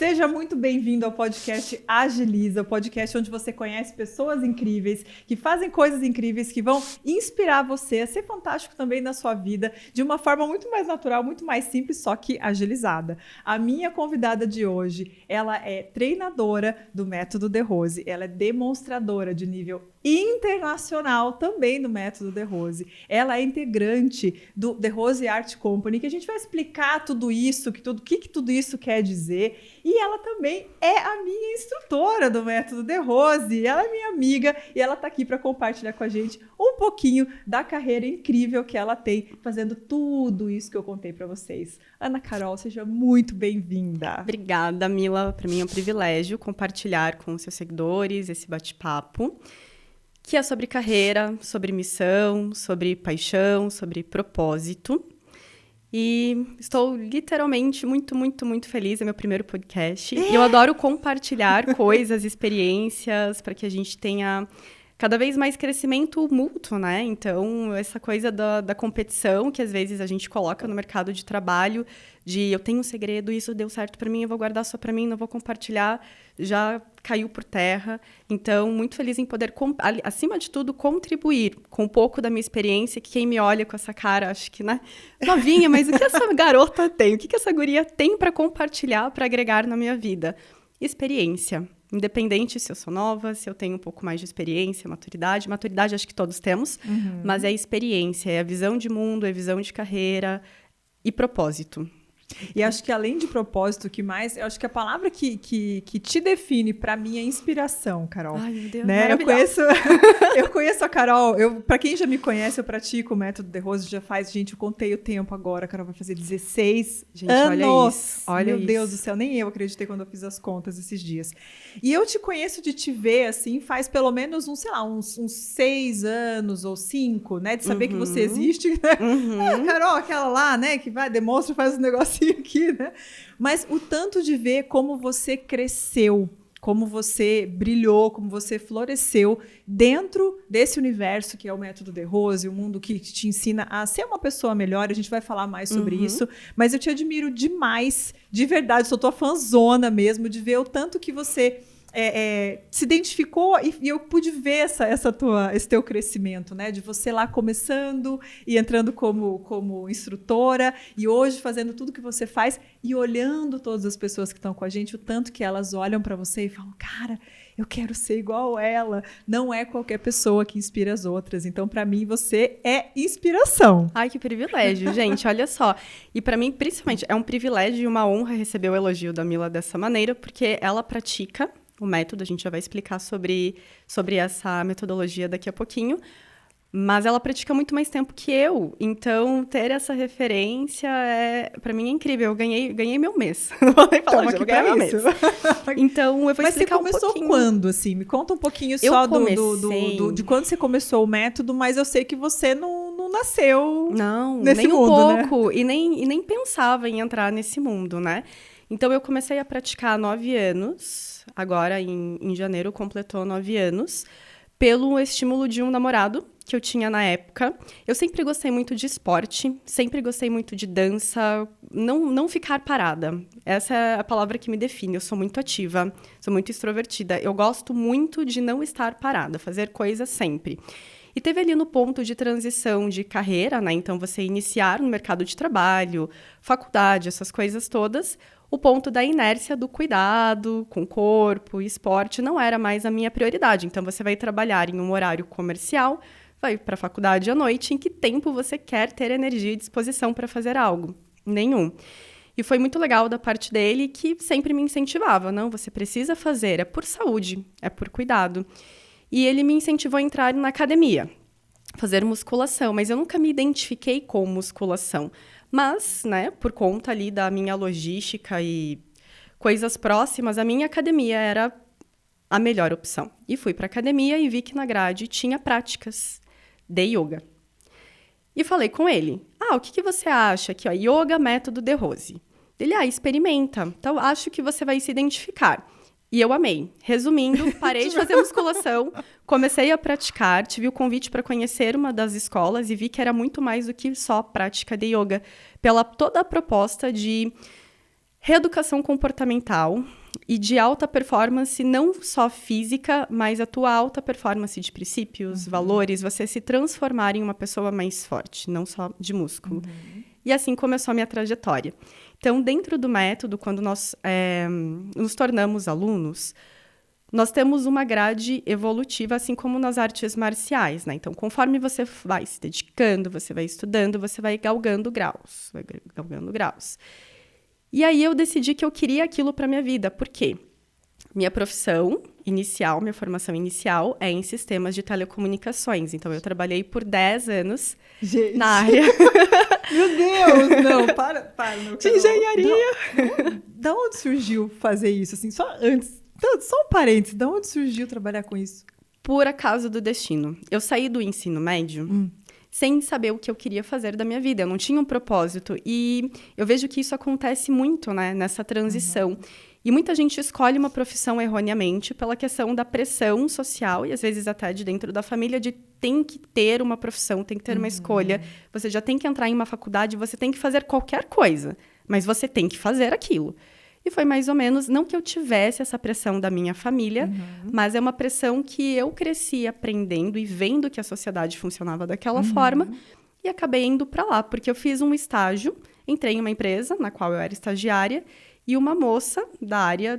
Seja muito bem-vindo ao podcast Agiliza, o podcast onde você conhece pessoas incríveis, que fazem coisas incríveis, que vão inspirar você a ser fantástico também na sua vida, de uma forma muito mais natural, muito mais simples, só que agilizada. A minha convidada de hoje, ela é treinadora do Método De Rose, ela é demonstradora de nível internacional também no Método De Rose. Ela é integrante do The Rose Art Company, que a gente vai explicar tudo isso, o que tudo isso quer dizer. E ela também é a minha instrutora do Método De Rose. Ela é minha amiga e ela está aqui para compartilhar com a gente um pouquinho da carreira incrível que ela tem, fazendo tudo isso que eu contei para vocês. Ana Carol, seja muito bem-vinda. Obrigada, Mila. Para mim é um privilégio compartilhar com os seus seguidores esse bate-papo, que é sobre carreira, sobre missão, sobre paixão, sobre propósito. E estou literalmente muito, muito, muito feliz. É meu primeiro podcast. E eu adoro compartilhar coisas, experiências, para que a gente tenha cada vez mais crescimento mútuo, né? Então, essa coisa da competição que às vezes a gente coloca no mercado de trabalho, de eu tenho um segredo, isso deu certo para mim, eu vou guardar só para mim, não vou compartilhar, já caiu por terra. Então, muito feliz em poder, acima de tudo, contribuir com um pouco da minha experiência, que quem me olha com essa cara, acho que, né, novinha, mas o que essa garota tem? O que essa guria tem para compartilhar, para agregar na minha vida? Experiência. Independente se eu sou nova, se eu tenho um pouco mais de experiência, maturidade. Maturidade acho que todos temos, mas é a experiência, é a visão de mundo, é a visão de carreira e propósito. E acho que além de propósito, que mais... Eu acho que a palavra que te define, para mim, é inspiração, Carol. Ai, meu Deus, né? Eu conheço a Carol. Para quem já me conhece, eu pratico o Método De Rose já faz... Gente, eu contei o tempo agora. A Carol vai fazer 16 anos. Olha isso. Olha meu Deus do céu, nem eu acreditei quando eu fiz as contas esses dias. E eu te conheço de te ver, assim, faz pelo menos uns 6 anos ou 5, né? De saber que você existe, né? A Carol, aquela lá, né? Que vai, demonstra, faz um negocinho aqui, né? Mas o tanto de ver como você cresceu, como você brilhou, como você floresceu dentro desse universo que é o Método De Rose, o mundo que te ensina a ser uma pessoa melhor. A gente vai falar mais sobre isso, mas eu te admiro demais, de verdade, sou tua fãzona mesmo, de ver o tanto que você se identificou e eu pude ver esse teu crescimento, né? De você lá começando e entrando como instrutora e hoje fazendo tudo que você faz e olhando todas as pessoas que estão com a gente, o tanto que elas olham para você e falam, cara, eu quero ser igual ela. Não é qualquer pessoa que inspira as outras. Então, para mim, você é inspiração. Ai, que privilégio, gente. Olha só. E para mim, principalmente, é um privilégio e uma honra receber o elogio da Mila dessa maneira, porque ela pratica o método, a gente já vai explicar sobre essa metodologia daqui a pouquinho, mas ela pratica muito mais tempo que eu, então ter essa referência, para mim é incrível. Eu ganhei meu mês. Não vou nem falar, eu ganhei meu mês. Então, eu vou explicar um pouquinho. Mas você começou quando, assim? Me conta um pouquinho só de quando você começou o método, mas eu sei que você não nasceu nesse nem mundo, um pouco, né? E nem pensava em entrar nesse mundo, né? Então, eu comecei a praticar há 9 anos, agora em janeiro completou 9 anos, pelo estímulo de um namorado que eu tinha na época. Eu sempre gostei muito de esporte, sempre gostei muito de dança, não ficar parada. Essa é a palavra que me define. Eu sou muito ativa, sou muito extrovertida. Eu gosto muito de não estar parada, fazer coisas sempre. E teve ali no ponto de transição de carreira, né? Então, você iniciar no mercado de trabalho, faculdade, essas coisas todas, o ponto da inércia do cuidado com o corpo e esporte não era mais a minha prioridade. Então, você vai trabalhar em um horário comercial, vai para a faculdade à noite, em que tempo você quer ter energia e disposição para fazer algo? Nenhum. E foi muito legal da parte dele, que sempre me incentivava. Não, você precisa fazer, é por saúde, é por cuidado. E ele me incentivou a entrar na academia, fazer musculação, mas eu nunca me identifiquei com musculação. Mas, né, por conta ali da minha logística e coisas próximas, a minha academia era a melhor opção. E fui para a academia e vi que na grade tinha práticas de yoga. E falei com ele, o que você acha? Aqui, Yoga Método De Rose. Ele, experimenta. Então, acho que você vai se identificar. E eu amei. Resumindo, parei de fazer musculação, comecei a praticar, tive o convite para conhecer uma das escolas e vi que era muito mais do que só prática de yoga, pela toda a proposta de Reeducação comportamental e de alta performance, não só física, mas a tua alta performance de princípios, valores, você se transformar em uma pessoa mais forte, não só de músculo. E assim começou a minha trajetória. Então, dentro do método, quando nós nos tornamos alunos, nós temos uma grade evolutiva, assim como nas artes marciais, né? Então, conforme você vai se dedicando, você vai estudando, você vai galgando graus. E aí eu decidi que eu queria aquilo para minha vida. Por quê? Minha profissão inicial, minha formação inicial é em sistemas de telecomunicações. Então, eu trabalhei por 10 anos na área... Meu Deus! Não, para. Não, de engenharia! Da onde surgiu fazer isso? Assim, só antes... Só um parênteses. Da onde surgiu trabalhar com isso? Por acaso do destino. Eu saí do ensino médio... sem saber o que eu queria fazer da minha vida. Eu não tinha um propósito. E eu vejo que isso acontece muito, né, nessa transição. E muita gente escolhe uma profissão erroneamente pela questão da pressão social e, às vezes, até de dentro da família, de tem que ter uma profissão, tem que ter uma escolha. Você já tem que entrar em uma faculdade, você tem que fazer qualquer coisa. Mas você tem que fazer aquilo. E foi mais ou menos, não que eu tivesse essa pressão da minha família, mas é uma pressão que eu cresci aprendendo e vendo que a sociedade funcionava daquela forma e acabei indo para lá, porque eu fiz um estágio, entrei em uma empresa na qual eu era estagiária e uma moça da área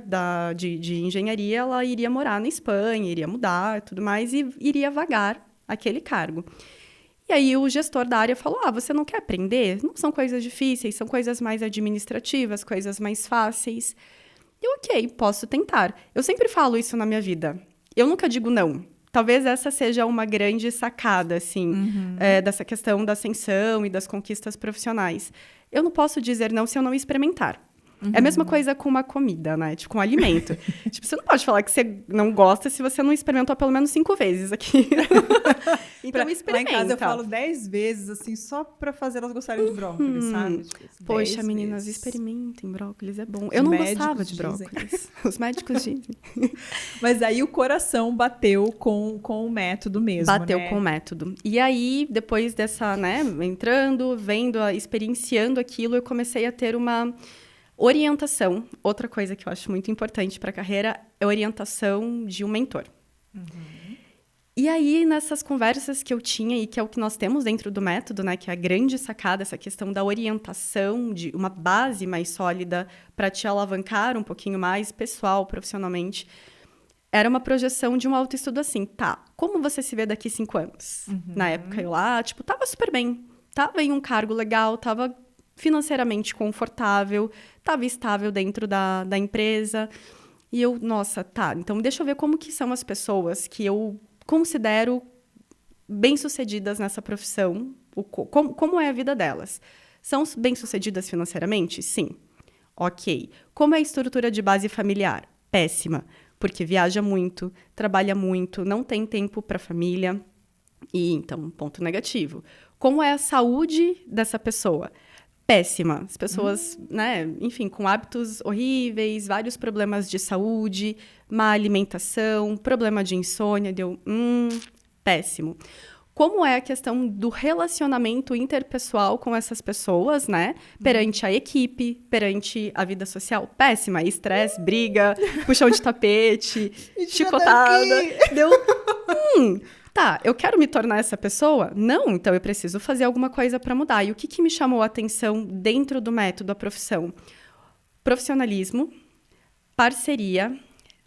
de engenharia, ela iria morar na Espanha, iria mudar e tudo mais e iria vagar aquele cargo. E aí o gestor da área falou, você não quer aprender? Não são coisas difíceis, são coisas mais administrativas, coisas mais fáceis. E ok, posso tentar. Eu sempre falo isso na minha vida. Eu nunca digo não. Talvez essa seja uma grande sacada, assim, dessa questão da ascensão e das conquistas profissionais. Eu não posso dizer não se eu não experimentar. É a mesma coisa com uma comida, né? Tipo, com um alimento. Tipo, você não pode falar que você não gosta se você não experimentou pelo menos 5 vezes aqui. Então, experimenta. Lá em casa eu falo 10 vezes, assim, só pra fazer elas gostarem de brócolis, sabe? Tipo, poxa, meninas, experimentem brócolis, é bom. Eu não gostava de brócolis. Os médicos dizem. Mas aí o coração bateu com o método mesmo, Bateu né? com o método. E aí, depois dessa, né, entrando, vendo, experienciando aquilo, eu comecei a ter uma... orientação, outra coisa que eu acho muito importante para a carreira é a orientação de um mentor. E aí, nessas conversas que eu tinha, e que é o que nós temos dentro do método, né, que é a grande sacada, essa questão da orientação, de uma base mais sólida para te alavancar um pouquinho mais, pessoal, profissionalmente, era uma projeção de um autoestudo assim, como você se vê daqui 5 anos? Na época, eu lá, tava super bem, tava em um cargo legal, tava financeiramente confortável, estava estável dentro da empresa. E eu, nossa, então deixa eu ver como que são as pessoas que eu considero bem-sucedidas nessa profissão, como é a vida delas. São bem-sucedidas financeiramente? Sim. Ok. Como é a estrutura de base familiar? Péssima, porque viaja muito, trabalha muito, não tem tempo para a família. E, então, ponto negativo. Como é a saúde dessa pessoa? Péssima. As pessoas, né, enfim, com hábitos horríveis, vários problemas de saúde, má alimentação, problema de insônia, péssimo. Como é a questão do relacionamento interpessoal com essas pessoas, né? Perante a equipe, perante a vida social? Péssima. Estresse, briga, puxão de tapete, chicotada. Eu quero me tornar essa pessoa? Não, então eu preciso fazer alguma coisa para mudar. E o que me chamou a atenção dentro do método, a profissão? Profissionalismo, parceria,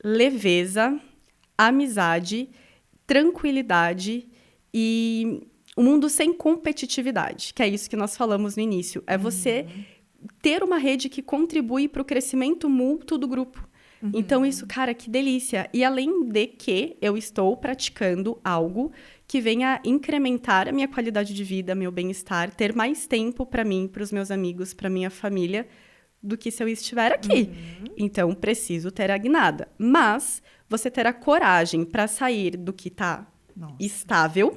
leveza, amizade, tranquilidade e um mundo sem competitividade, que é isso que nós falamos no início. É você ter uma rede que contribui para o crescimento mútuo do grupo. Então, isso, cara, que delícia. E além de que eu estou praticando algo que venha incrementar a minha qualidade de vida, meu bem-estar, ter mais tempo para mim, para os meus amigos, para minha família, do que se eu estiver aqui. Então, preciso ter a guinada. Mas você ter a coragem para sair do que está estável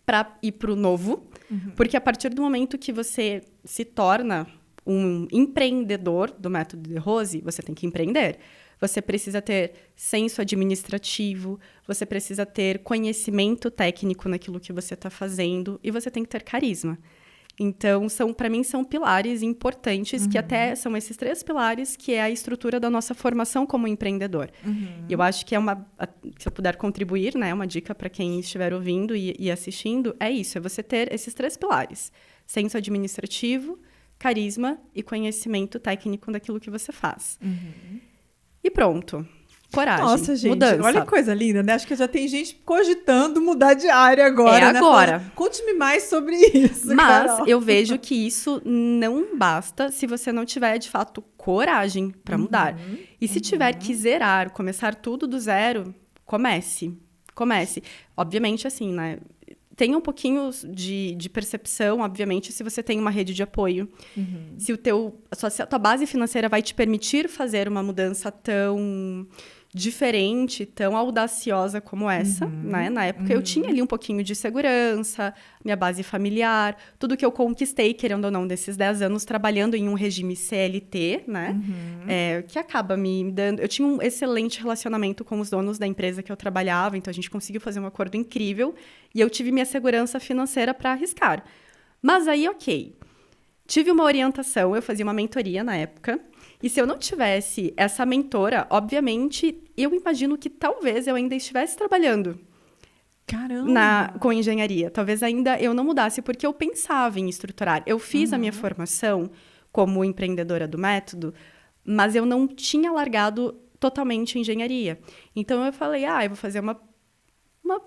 para ir para o novo, porque a partir do momento que você se torna um empreendedor do método de Rose, você tem que empreender. Você precisa ter senso administrativo, você precisa ter conhecimento técnico naquilo que você está fazendo e você tem que ter carisma. Então, para mim, são pilares importantes, que até são esses 3 pilares, que é a estrutura da nossa formação como empreendedor. E eu acho que se eu puder contribuir, né, uma dica para quem estiver ouvindo e assistindo, é isso, é você ter esses 3 pilares. Senso administrativo, carisma e conhecimento técnico daquilo que você faz. E pronto. Coragem. Nossa, gente, mudança. olha que coisa linda, né? Acho que já tem gente cogitando mudar de área agora, né? Agora. Conte-me mais sobre isso, Mas Carol. eu vejo que isso não basta se você não tiver, de fato, coragem para mudar. E se tiver que zerar, começar tudo do zero, comece. Obviamente, assim, né? Tenha um pouquinho de percepção, obviamente, se você tem uma rede de apoio. Se a tua base financeira vai te permitir fazer uma mudança tão diferente, tão audaciosa como essa, né? Na época eu tinha ali um pouquinho de segurança, minha base familiar, tudo que eu conquistei, querendo ou não, desses 10 anos trabalhando em um regime CLT, né? Que acaba me dando... Eu tinha um excelente relacionamento com os donos da empresa que eu trabalhava, então a gente conseguiu fazer um acordo incrível e eu tive minha segurança financeira para arriscar. Mas aí, ok. Tive uma orientação, eu fazia uma mentoria na época, e se eu não tivesse essa mentora, obviamente, eu imagino que talvez eu ainda estivesse trabalhando com engenharia. Talvez ainda eu não mudasse, porque eu pensava em estruturar. Eu fiz a minha formação como empreendedora do método, mas eu não tinha largado totalmente a engenharia. Então, eu falei, eu vou fazer uma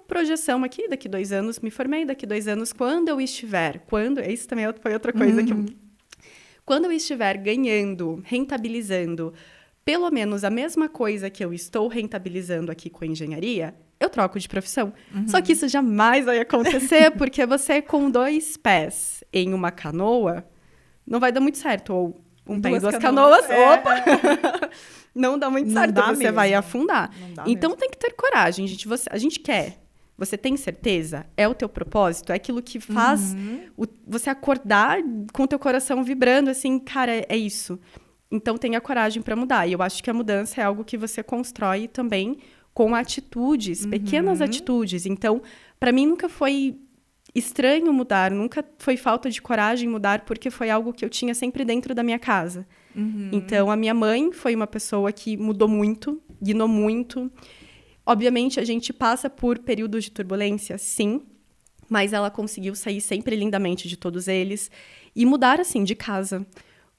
projeção aqui, daqui 2 anos, me formei, daqui 2 anos, isso também foi outra coisa que quando eu estiver ganhando, rentabilizando, pelo menos a mesma coisa que eu estou rentabilizando aqui com a engenharia, eu troco de profissão. Só que isso jamais vai acontecer, porque você com 2 pés em uma canoa, não vai dar muito certo. Ou um pé em 2 canoas, opa! Não dá muito certo, você vai afundar. Então tem que ter coragem, gente. A gente quer. Você tem certeza? É o teu propósito? É aquilo que faz você acordar com o teu coração vibrando, assim, cara, é isso. Então, tenha coragem para mudar. E eu acho que a mudança é algo que você constrói também com atitudes, pequenas atitudes. Então, para mim, nunca foi estranho mudar, nunca foi falta de coragem mudar, porque foi algo que eu tinha sempre dentro da minha casa. Então, a minha mãe foi uma pessoa que mudou muito, guinou muito. Obviamente, a gente passa por períodos de turbulência, sim, mas ela conseguiu sair sempre lindamente de todos eles e mudar, assim, de casa,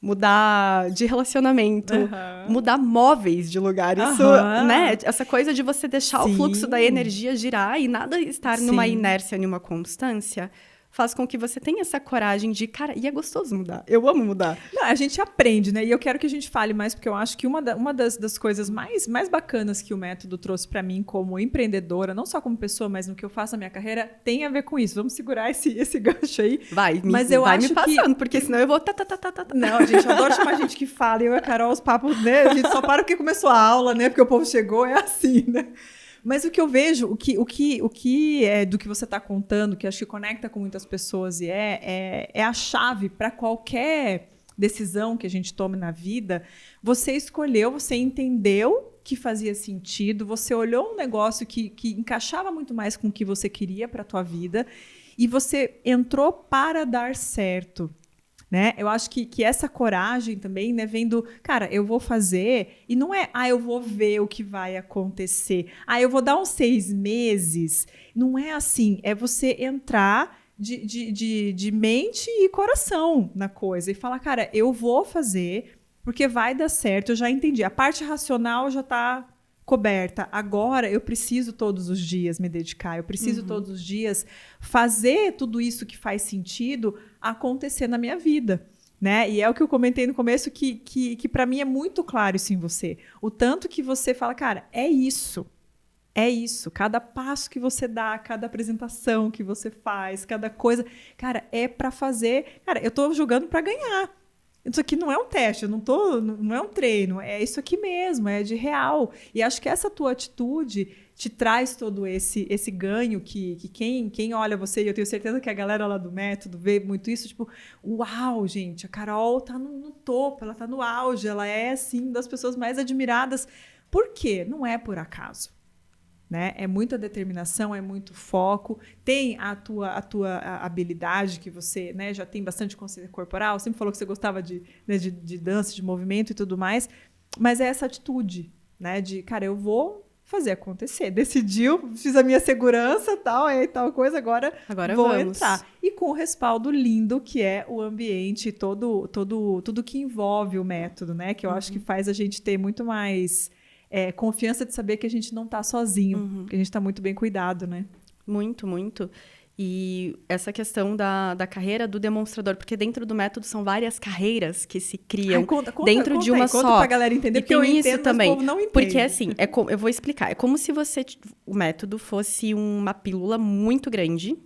mudar de relacionamento, mudar móveis de lugar. Isso, né? Essa coisa de você deixar o fluxo da energia girar e nada estar numa inércia, numa constância, faz com que você tenha essa coragem de, cara, e é gostoso mudar. Eu amo mudar. Não, a gente aprende, né? E eu quero que a gente fale mais, porque eu acho que uma das coisas mais bacanas que o método trouxe para mim como empreendedora, não só como pessoa, mas no que eu faço na minha carreira, tem a ver com isso. Vamos segurar esse gancho aí. Vai me passando, porque senão eu vou... Não, gente, eu adoro chamar gente que fala. Eu e a Carol, os papos, né? A gente só para porque começou a aula, né? Porque o povo chegou, é assim, né? Mas o que eu vejo, o que é do que você está contando, que acho que conecta com muitas pessoas e é a chave para qualquer decisão que a gente tome na vida. Você escolheu, você entendeu que fazia sentido, você olhou um negócio que encaixava muito mais com o que você queria para a tua vida e você entrou para dar certo. Né? Eu acho que essa coragem também, né, vem do, cara, eu vou fazer, e não é, eu vou ver o que vai acontecer, eu vou dar uns 6 meses. Não é assim, é você entrar de mente e coração na coisa e falar, cara, eu vou fazer, porque vai dar certo, eu já entendi. A parte racional já está coberta. Agora eu preciso todos os dias me dedicar, eu preciso todos os dias fazer tudo isso que faz sentido acontecer na minha vida, né? E é o que eu comentei no começo, que para mim é muito claro isso em você. O tanto que você fala, cara, é isso. Cada passo que você dá, cada apresentação que você faz, cada coisa, cara, é para fazer. Cara, eu tô jogando para ganhar. Isso aqui não é um teste, não é um treino, é isso aqui mesmo, é de real. E acho que essa tua atitude te traz todo esse ganho que quem olha você, e eu tenho certeza que a galera lá do método vê muito isso, tipo, uau, gente, a Carol tá no topo, ela tá no auge, ela é, assim, das pessoas mais admiradas. Por quê? Não é por acaso. né? É muita determinação, é muito foco. Tem a tua habilidade que você, né, já tem bastante consciência corporal. Sempre falou que você gostava né, de dança, de movimento e tudo mais. Mas é essa atitude, né? De, cara, eu vou fazer acontecer. Decidiu, fiz a minha segurança, tal coisa, agora vou vamos entrar. E com o respaldo lindo que é o ambiente, tudo que envolve o método, né? Que eu acho que faz a gente ter muito mais confiança de saber que a gente não está sozinho, que a gente está muito bem cuidado, né? Muito, muito. E essa questão da carreira do demonstrador, porque dentro do método são várias carreiras que se criam dentro de uma só. Conta pra galera entender, e porque eu tem entendo, isso também. Mas o povo não entende. Porque assim, eu vou explicar. É como se o método fosse uma pílula muito grande.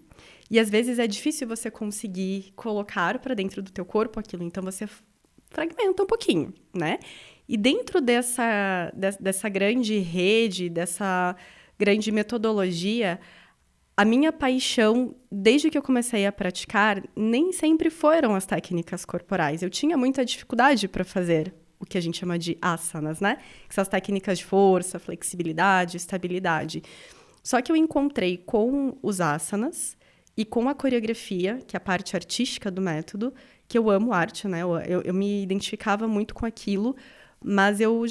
E às vezes é difícil você conseguir colocar para dentro do teu corpo aquilo. Então você fragmenta um pouquinho, né? E dentro dessa grande rede, dessa grande metodologia, a minha paixão, desde que eu comecei a praticar, nem sempre foram as técnicas corporais. Eu tinha muita dificuldade para fazer o que a gente chama de asanas, né? Que são as técnicas de força, flexibilidade, estabilidade. Só que eu encontrei com os asanas e com a coreografia, que é a parte artística do método, que eu amo arte, né? Eu me identificava muito com aquilo, mas eu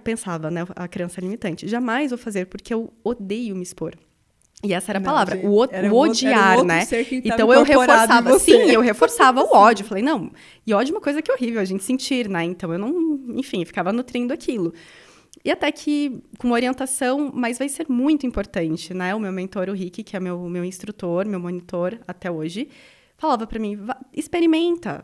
pensava, né? A criança limitante, jamais vou fazer porque eu odeio me expor. E essa era a palavra, gente, o odiar, né? Então eu reforçava, eu reforçava o ódio. Falei, não, e ódio é uma coisa que é horrível a gente sentir, né? Então eu não, enfim, ficava nutrindo aquilo. E até que, com orientação, mas vai ser muito importante, né? O meu mentor, o Rick, que é meu instrutor, meu monitor até hoje, falava para mim, experimenta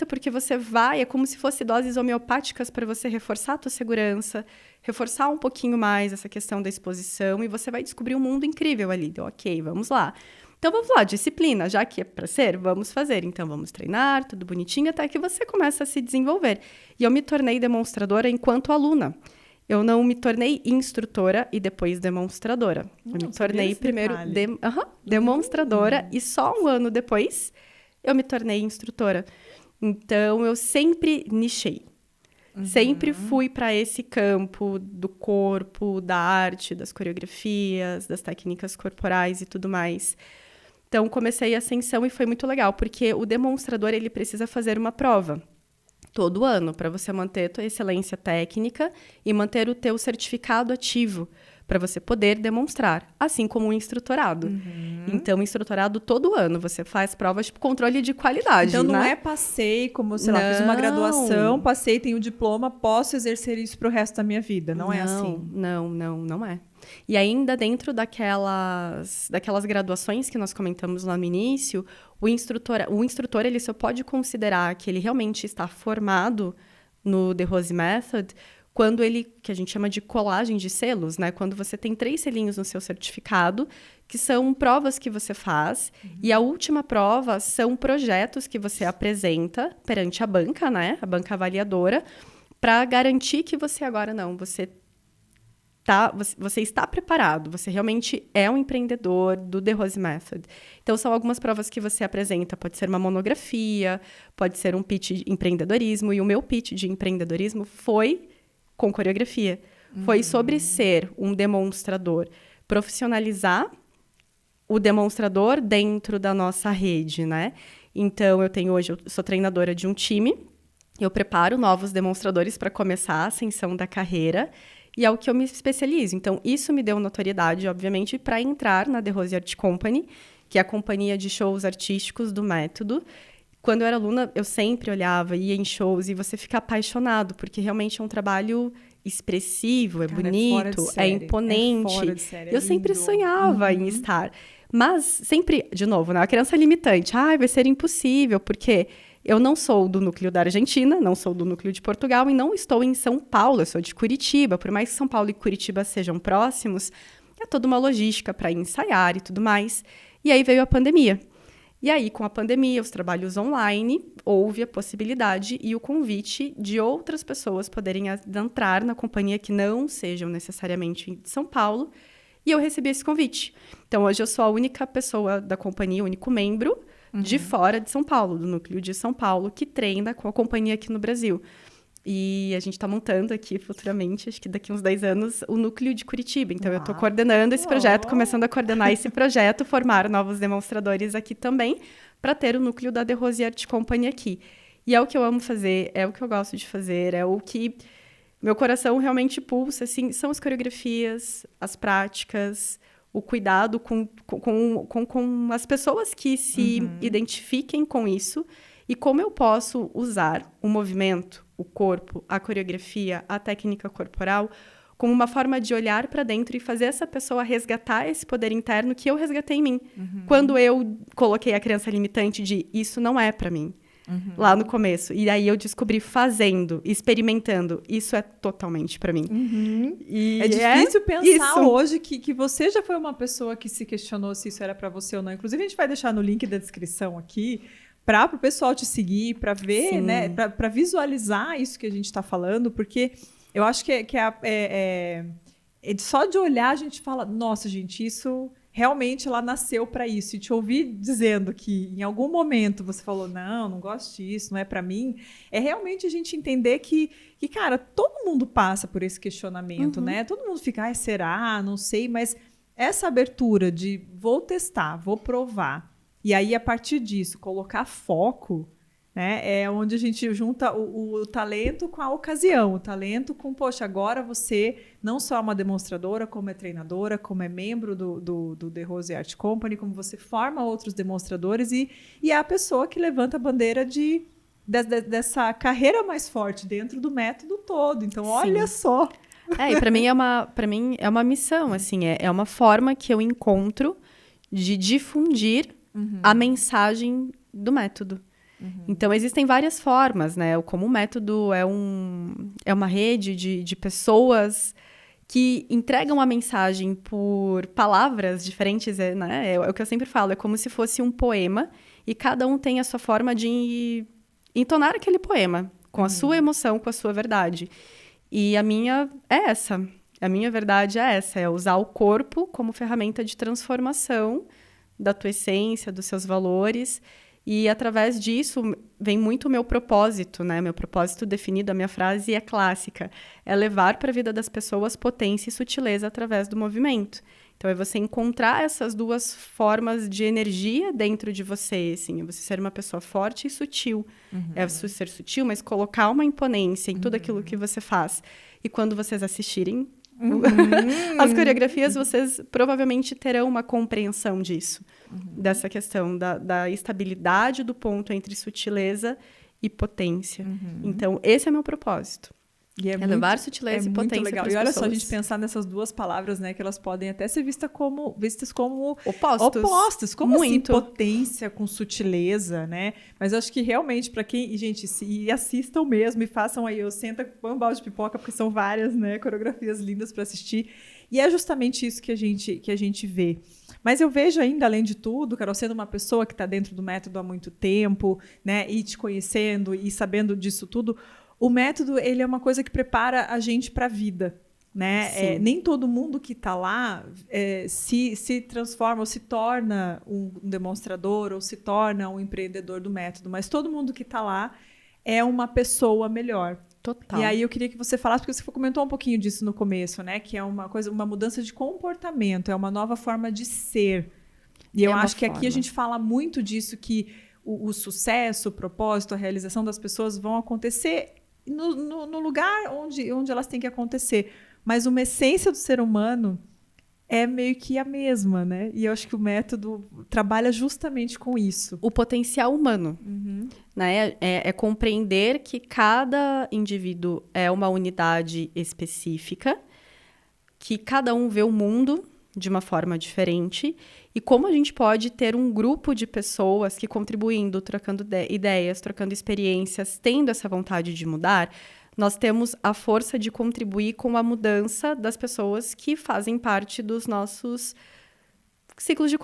porque você vai, é como se fosse doses homeopáticas para você reforçar a tua segurança, reforçar um pouquinho mais essa questão da exposição e você vai descobrir um mundo incrível ali. Então, ok, vamos lá. Então, vamos lá, disciplina, já que é para ser, vamos fazer. Então, vamos treinar, tudo bonitinho, até que você começa a se desenvolver. E eu me tornei demonstradora enquanto aluna. Eu não me tornei instrutora e depois demonstradora. Eu me tornei primeiro demonstradora e só um ano depois eu me tornei instrutora. Então, eu sempre nichei. Sempre fui para esse campo do corpo, da arte, das coreografias, das técnicas corporais e tudo mais. Então, comecei a ascensão e foi muito legal, porque o demonstrador ele precisa fazer uma prova todo ano para você manter a tua excelência técnica e manter o teu certificado ativo para você poder demonstrar, assim como o instrutorado. Então, o instrutorado todo ano, você faz provas de controle de qualidade, então, não né? é passei, como, sei lá, fiz uma graduação, passei, tenho diploma, posso exercer isso para o resto da minha vida. Não é assim. Não é. E ainda dentro daquelas graduações que nós comentamos lá no início, o instrutor ele só pode considerar que ele realmente está formado no The Rose Method quando que a gente chama de colagem de selos, né? Quando você tem 3 selinhos no seu certificado, que são provas que você faz, e a última prova são projetos que você apresenta perante a banca, né? A banca avaliadora, para garantir que você agora você está preparado, você realmente é um empreendedor do The Rose Method. Então, são algumas provas que você apresenta, pode ser uma monografia, pode ser um pitch de empreendedorismo, e o meu pitch de empreendedorismo foi com coreografia. Foi sobre ser um demonstrador, profissionalizar o demonstrador dentro da nossa rede, né? Então, eu sou treinadora de um time, eu preparo novos demonstradores para começar a ascensão da carreira, e é o que eu me especializo. Então, isso me deu notoriedade, obviamente, para entrar na The Rose Art Company, que é a companhia de shows artísticos do método. Quando eu era aluna, eu sempre olhava, ia em shows, e você fica apaixonado, porque realmente é um trabalho expressivo, bonito, é imponente. Fora de série, eu sempre sonhava em estar. Mas sempre, de novo, né, a criança limitante. Vai ser impossível, porque eu não sou do núcleo da Argentina, não sou do núcleo de Portugal e não estou em São Paulo, eu sou de Curitiba. Por mais que São Paulo e Curitiba sejam próximos, é toda uma logística para ensaiar e tudo mais. E aí veio a pandemia. E aí, com a pandemia, os trabalhos online, houve a possibilidade e o convite de outras pessoas poderem entrar na companhia que não sejam necessariamente de São Paulo, e eu recebi esse convite. Então, hoje eu sou a única pessoa da companhia, o único membro de fora de São Paulo, do núcleo de São Paulo, que treina com a companhia aqui no Brasil. E a gente está montando aqui futuramente, acho que daqui uns 10 anos, o núcleo de Curitiba. Então, eu estou coordenando esse projeto, começando a coordenar esse projeto, formar novos demonstradores aqui também, para ter o núcleo da The Rose Art Company aqui. E é o que eu amo fazer, é o que eu gosto de fazer, é o que meu coração realmente pulsa, assim, são as coreografias, as práticas, o cuidado com as pessoas que se identifiquem com isso e como eu posso usar o movimento, o corpo, a coreografia, a técnica corporal como uma forma de olhar para dentro e fazer essa pessoa resgatar esse poder interno que eu resgatei em mim. Quando eu coloquei a crença limitante de isso não é para mim. Lá no começo. E aí eu descobri fazendo, experimentando. Isso é totalmente pra mim. E é difícil pensar hoje que você já foi uma pessoa que se questionou se isso era pra você ou não. Inclusive, a gente vai deixar no link da descrição aqui para o pessoal te seguir, para ver, né? Para visualizar isso que a gente está falando, porque eu acho que só de olhar a gente fala, nossa, gente, isso... realmente ela nasceu para isso. E te ouvir dizendo que em algum momento você falou, não gosto disso, não é para mim, é realmente a gente entender que, cara, todo mundo passa por esse questionamento, né? Todo mundo fica, será? Não sei, mas essa abertura de vou testar, vou provar, e aí a partir disso colocar foco, né? É onde a gente junta o talento com a ocasião, o talento com, poxa, agora você não só é uma demonstradora, como é treinadora, como é membro do The Rose Art Company, como você forma outros demonstradores e é a pessoa que levanta a bandeira dessa carreira mais forte dentro do método todo. Então, olha só! E para mim é uma missão, assim, é uma forma que eu encontro de difundir a mensagem do método. Então, existem várias formas, né? Como o método é uma rede de pessoas que entregam a mensagem por palavras diferentes, né? É o que eu sempre falo, é como se fosse um poema e cada um tem a sua forma de entonar aquele poema, com a sua emoção, com a sua verdade. E a minha é essa. A minha verdade é essa, é usar o corpo como ferramenta de transformação da tua essência, dos seus valores. E, através disso, vem muito o meu propósito, né? Meu propósito definido, a minha frase é clássica. É levar para a vida das pessoas potência e sutileza através do movimento. Então, é você encontrar essas duas formas de energia dentro de você, assim. É você ser uma pessoa forte e sutil. É você ser sutil, mas colocar uma imponência em tudo aquilo que você faz. E quando vocês assistirem as coreografias, vocês provavelmente terão uma compreensão disso. Dessa questão da estabilidade do ponto entre sutileza e potência. Então, esse é meu propósito. E levar sutileza e potência legal. para as E olha pessoas. só, a gente pensar nessas duas palavras, né? Que elas podem até ser vistas como opostos. Como muito. assim, potência com sutileza, né? Mas eu acho que realmente, para quem... Gente, assistam mesmo e façam aí, senta com um balde de pipoca, porque são várias, né? Coreografias lindas para assistir. E é justamente isso que a gente vê. Mas eu vejo ainda, além de tudo, Carol, sendo uma pessoa que está dentro do método há muito tempo, né? E te conhecendo e sabendo disso tudo... O método, ele é uma coisa que prepara a gente para a vida, né? Nem todo mundo que está lá se transforma ou se torna um demonstrador ou se torna um empreendedor do método, mas todo mundo que está lá é uma pessoa melhor. Total. E aí eu queria que você falasse, porque você comentou um pouquinho disso no começo, né? Que é uma mudança de comportamento, é uma nova forma de ser. E eu acho que aqui a gente fala muito disso, que o sucesso, o propósito, a realização das pessoas vão acontecer no lugar onde elas têm que acontecer. Mas uma essência do ser humano é meio que a mesma, né? E eu acho que o método trabalha justamente com isso. O potencial humano, né? É compreender que cada indivíduo é uma unidade específica, que cada um vê o mundo de uma forma diferente, e como a gente pode ter um grupo de pessoas que contribuindo, trocando ideias, trocando experiências, tendo essa vontade de mudar, nós temos a força de contribuir com a mudança das pessoas que fazem parte dos nossos círculos de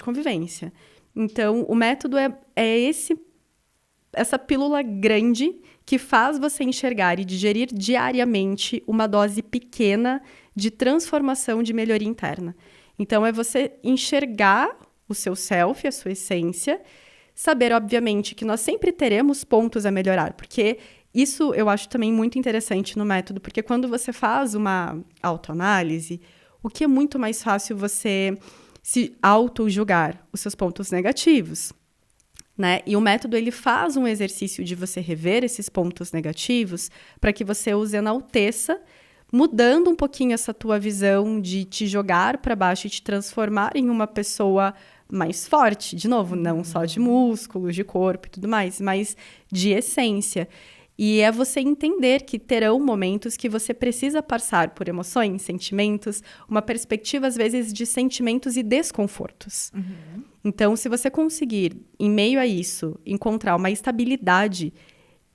convivência. Então, o método é essa pílula grande que faz você enxergar e digerir diariamente uma dose pequena de transformação, de melhoria interna. Então, é você enxergar o seu self, a sua essência, saber, obviamente, que nós sempre teremos pontos a melhorar, porque Isso eu acho também muito interessante no método, porque quando você faz uma autoanálise, o que é muito mais fácil você se auto-julgar os seus pontos negativos, né? E o método, ele faz um exercício de você rever esses pontos negativos para que você os enalteça, mudando um pouquinho essa tua visão de te jogar para baixo e te transformar em uma pessoa mais forte. De novo, não só de músculos, de corpo e tudo mais, mas de essência. E é você entender que terão momentos que você precisa passar por emoções, sentimentos, uma perspectiva, às vezes, de sentimentos e desconfortos. Uhum. Então, se você conseguir, em meio a isso, encontrar uma estabilidade,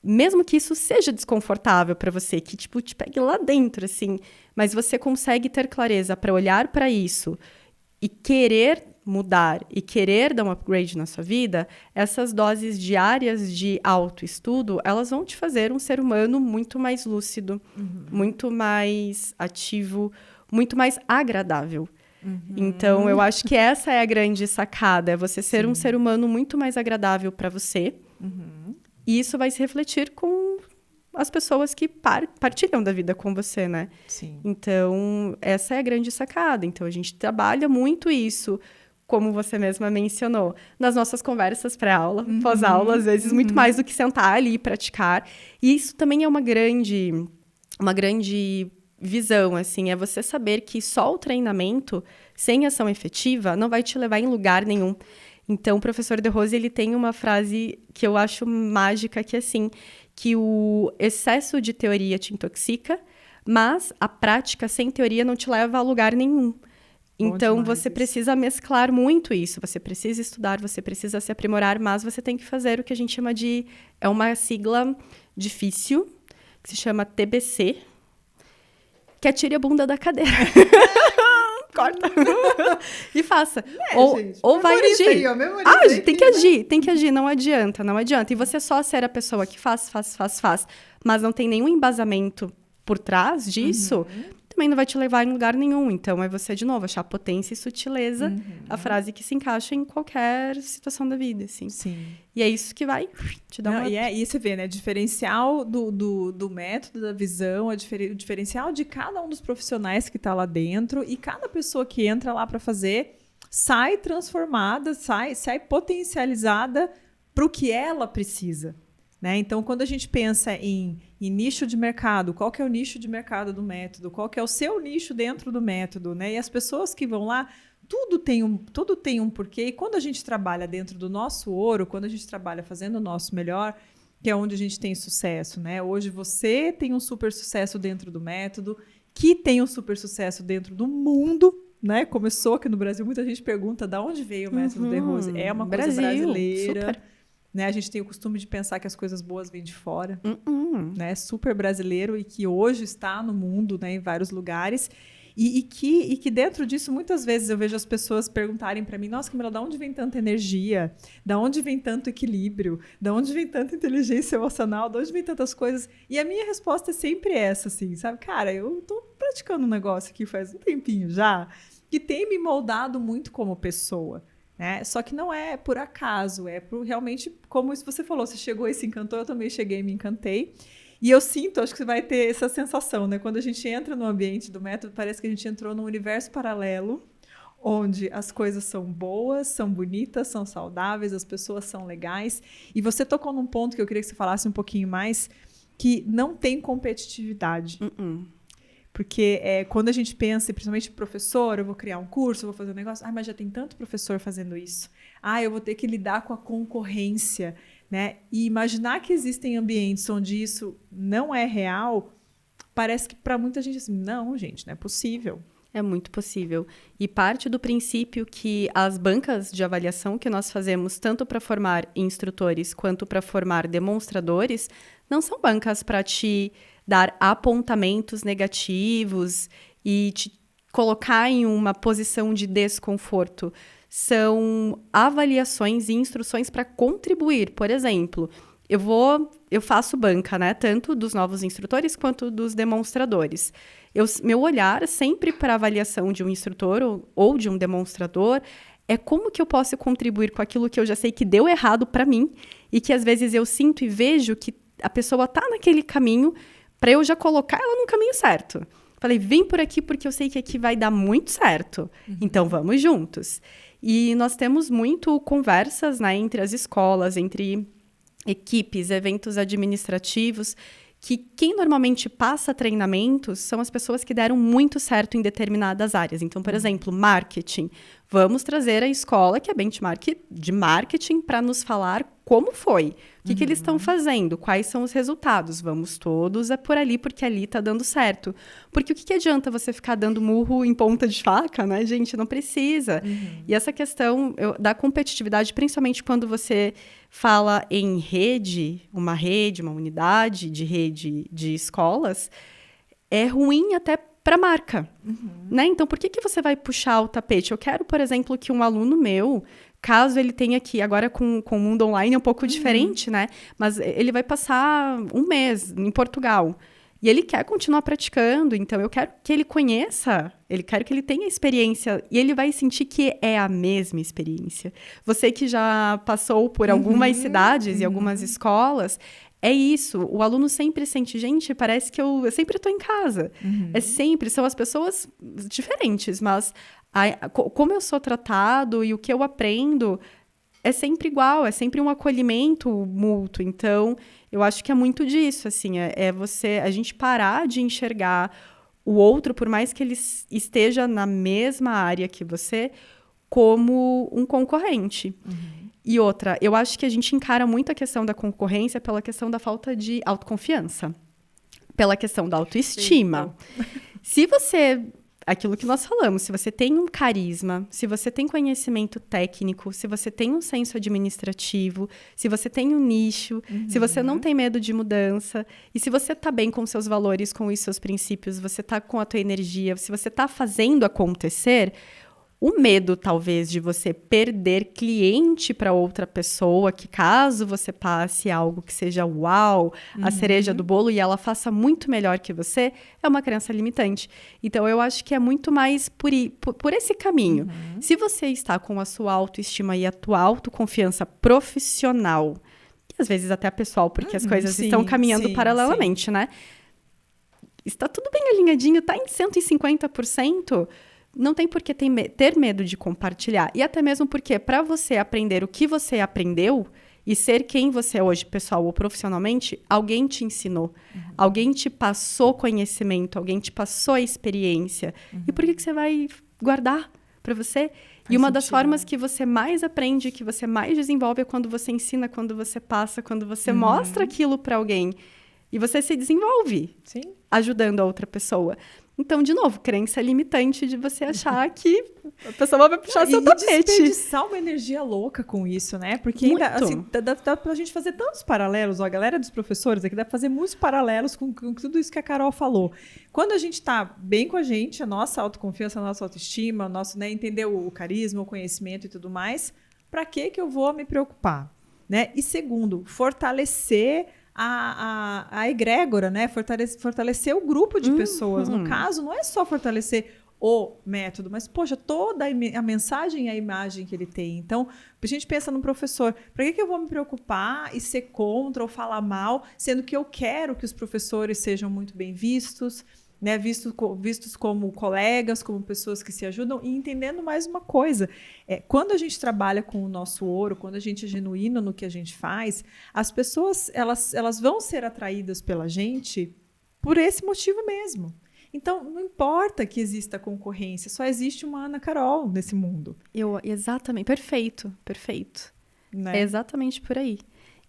mesmo que isso seja desconfortável para você, que tipo, te pegue lá dentro, assim, mas você consegue ter clareza para olhar para isso e querer mudar e querer dar um upgrade na sua vida, essas doses diárias de autoestudo, elas vão te fazer um ser humano muito mais lúcido, muito mais ativo, muito mais agradável. Então, eu acho que essa é a grande sacada, é você ser um ser humano muito mais agradável para você. E isso vai se refletir com as pessoas que partilham da vida com você, né? Sim. Então, essa é a grande sacada. Então, a gente trabalha muito isso, como você mesma mencionou, nas nossas conversas pré-aula, pós-aula, às vezes muito mais do que sentar ali e praticar. E isso também é uma grande visão, assim, é você saber que só o treinamento, sem ação efetiva, não vai te levar em lugar nenhum. Então, o professor De Rose, ele tem uma frase que eu acho mágica, que é assim, que o excesso de teoria te intoxica, mas a prática sem teoria não te leva a lugar nenhum. Então, você precisa mesclar muito isso. Você precisa estudar, você precisa se aprimorar, mas você tem que fazer o que a gente chama de... É uma sigla difícil, que se chama TBC, que é tire a bunda da cadeira. Corta. E faça. Ou vai agir. Age, tem que agir. Não adianta. E você só ser a pessoa que faz, mas não tem nenhum embasamento por trás disso, também não vai te levar em lugar nenhum. Então, é você, de novo, achar potência e sutileza, a frase que se encaixa em qualquer situação da vida, assim. Sim. E é isso que vai te dar uma... E você vê, né? Diferencial do método, da visão, o diferencial de cada um dos profissionais que está lá dentro, e cada pessoa que entra lá para fazer sai transformada, sai potencializada para o que ela precisa. Né? Então, quando a gente pensa em nicho de mercado, qual que é o nicho de mercado do método? Qual que é o seu nicho dentro do método? Né? E as pessoas que vão lá, tudo tem um porquê. E quando a gente trabalha dentro do nosso ouro, quando a gente trabalha fazendo o nosso melhor, que é onde a gente tem sucesso. Né? Hoje você tem um super sucesso dentro do método, que tem um super sucesso dentro do mundo. Né? Começou aqui no Brasil, muita gente pergunta de onde veio o método De Rose. É uma coisa brasileira. Super. Né? A gente tem o costume de pensar que as coisas boas vêm de fora, né? Super brasileiro, e que hoje está no mundo, né? Em vários lugares. E que dentro disso, muitas vezes eu vejo as pessoas perguntarem para mim: nossa, Camila, de onde vem tanta energia? De onde vem tanto equilíbrio? De onde vem tanta inteligência emocional? De onde vem tantas coisas? E a minha resposta é sempre essa, assim, sabe? Cara, eu tô praticando um negócio aqui faz um tempinho já, que tem me moldado muito como pessoa. Né? Só que não é por acaso, é por realmente, como isso você falou, você chegou e se encantou, eu também cheguei e me encantei. E eu sinto, acho que você vai ter essa sensação, né? Quando a gente entra no ambiente do método, parece que a gente entrou num universo paralelo, onde as coisas são boas, são bonitas, são saudáveis, as pessoas são legais. E você tocou num ponto que eu queria que você falasse um pouquinho mais, que não tem competitividade. Porque quando a gente pensa, principalmente professor, eu vou criar um curso, eu vou fazer um negócio, mas já tem tanto professor fazendo isso. Eu vou ter que lidar com a concorrência, né? E imaginar que existem ambientes onde isso não é real, parece que para muita gente assim, não, gente, não é possível. É muito possível. E parte do princípio que as bancas de avaliação que nós fazemos, tanto para formar instrutores quanto para formar demonstradores, não são bancas para te dar apontamentos negativos e te colocar em uma posição de desconforto. São avaliações e instruções para contribuir. Por exemplo, eu faço banca, né? Tanto dos novos instrutores quanto dos demonstradores. Meu olhar sempre para a avaliação de um instrutor ou de um demonstrador é como que eu posso contribuir com aquilo que eu já sei que deu errado para mim e que às vezes eu sinto e vejo que a pessoa tá naquele caminho para eu já colocar ela no caminho certo. Falei, vem por aqui porque eu sei que aqui vai dar muito certo. Então, vamos juntos. E nós temos muito conversas, né, entre as escolas, entre equipes, eventos administrativos, que quem normalmente passa treinamentos são as pessoas que deram muito certo em determinadas áreas. Então, por exemplo, marketing. Vamos trazer a escola, que é benchmark de marketing, para nos falar como foi. O que eles estão fazendo? Quais são os resultados? Vamos todos por ali, porque ali está dando certo. Porque o que adianta você ficar dando murro em ponta de faca, né, gente? Não precisa. E essa questão da competitividade, principalmente quando você fala em rede, uma unidade de rede de escolas, é ruim até para a marca. Né? Então, por que você vai puxar o tapete? Eu quero, por exemplo, que um aluno meu, caso ele tenha aqui, agora com o mundo online é um pouco diferente, né? Mas ele vai passar um mês em Portugal. E ele quer continuar praticando, então eu quero que ele conheça, quero que ele tenha experiência, e ele vai sentir que é a mesma experiência. Você que já passou por algumas cidades e algumas escolas, é isso, o aluno sempre sente, gente, parece que eu sempre estou em casa. É sempre, são as pessoas diferentes, mas como eu sou tratado e o que eu aprendo é sempre igual, é sempre um acolhimento mútuo. Então, eu acho que é muito disso, assim, a gente parar de enxergar o outro, por mais que ele esteja na mesma área que você, como um concorrente. E outra, eu acho que a gente encara muito a questão da concorrência pela questão da falta de autoconfiança, pela questão da autoestima. Se você... Aquilo que nós falamos, se você tem um carisma, se você tem conhecimento técnico, se você tem um senso administrativo, se você tem um nicho, se você não tem medo de mudança, e se você está bem com seus valores, com os seus princípios, você está com a tua energia, se você está fazendo acontecer, o medo, talvez, de você perder cliente para outra pessoa, que caso você passe algo que seja uau, a cereja do bolo, e ela faça muito melhor que você, é uma crença limitante. Então, eu acho que é muito mais por esse caminho. Se você está com a sua autoestima e a tua autoconfiança profissional, e às vezes até a pessoal, porque as coisas estão caminhando paralelamente, né? Está tudo bem alinhadinho, está em 150%, não tem por que ter medo de compartilhar. E até mesmo porque, para você aprender o que você aprendeu e ser quem você é hoje, pessoal ou profissionalmente, alguém te ensinou. Alguém te passou conhecimento, alguém te passou a experiência. E por que você vai guardar para você? E uma das formas que você mais aprende, que você mais desenvolve é quando você ensina, quando você passa, quando você mostra aquilo para alguém. E você se desenvolve ajudando a outra pessoa. Então, de novo, crença limitante de você achar que a pessoa vai puxar seu tapete. E desperdiçar uma energia louca com isso, né? Porque ainda, assim, dá pra gente fazer tantos paralelos. Ó, a galera dos professores aqui dá pra fazer muitos paralelos com tudo isso que a Carol falou. Quando a gente tá bem com a gente, a nossa autoconfiança, a nossa autoestima, nosso, né, entender o carisma, o conhecimento e tudo mais, pra que eu vou me preocupar? Né? E segundo, fortalecer a egrégora, né? Fortalecer o grupo de pessoas. No caso, não é só fortalecer o método, mas, poxa, toda a mensagem e a imagem que ele tem. Então, a gente pensa no professor, para que eu vou me preocupar e ser contra ou falar mal, sendo que eu quero que os professores sejam muito bem vistos, né, vistos como colegas, como pessoas que se ajudam, e entendendo mais uma coisa. Quando a gente trabalha com o nosso ouro, quando a gente é genuíno no que a gente faz, as pessoas elas vão ser atraídas pela gente por esse motivo mesmo. Então, não importa que exista concorrência, só existe uma Ana Carol nesse mundo. Exatamente, perfeito. Né? É exatamente por aí.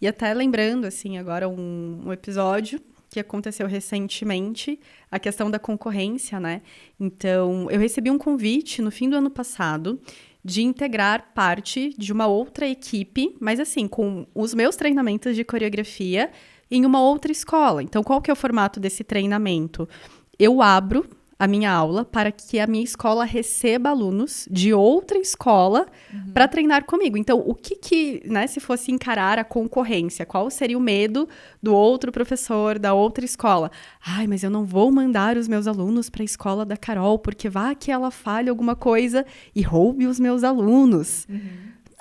E até lembrando, assim, agora um episódio que aconteceu recentemente, a questão da concorrência, né? Então, eu recebi um convite no fim do ano passado de integrar parte de uma outra equipe, mas assim, com os meus treinamentos de coreografia em uma outra escola. Então, qual que é o formato desse treinamento? Eu abro a minha aula para que a minha escola receba alunos de outra escola para treinar comigo. Então, o que, né, se fosse encarar a concorrência, qual seria o medo do outro professor, da outra escola? Ai, mas eu não vou mandar os meus alunos para a escola da Carol, porque vá que ela fale alguma coisa e roube os meus alunos.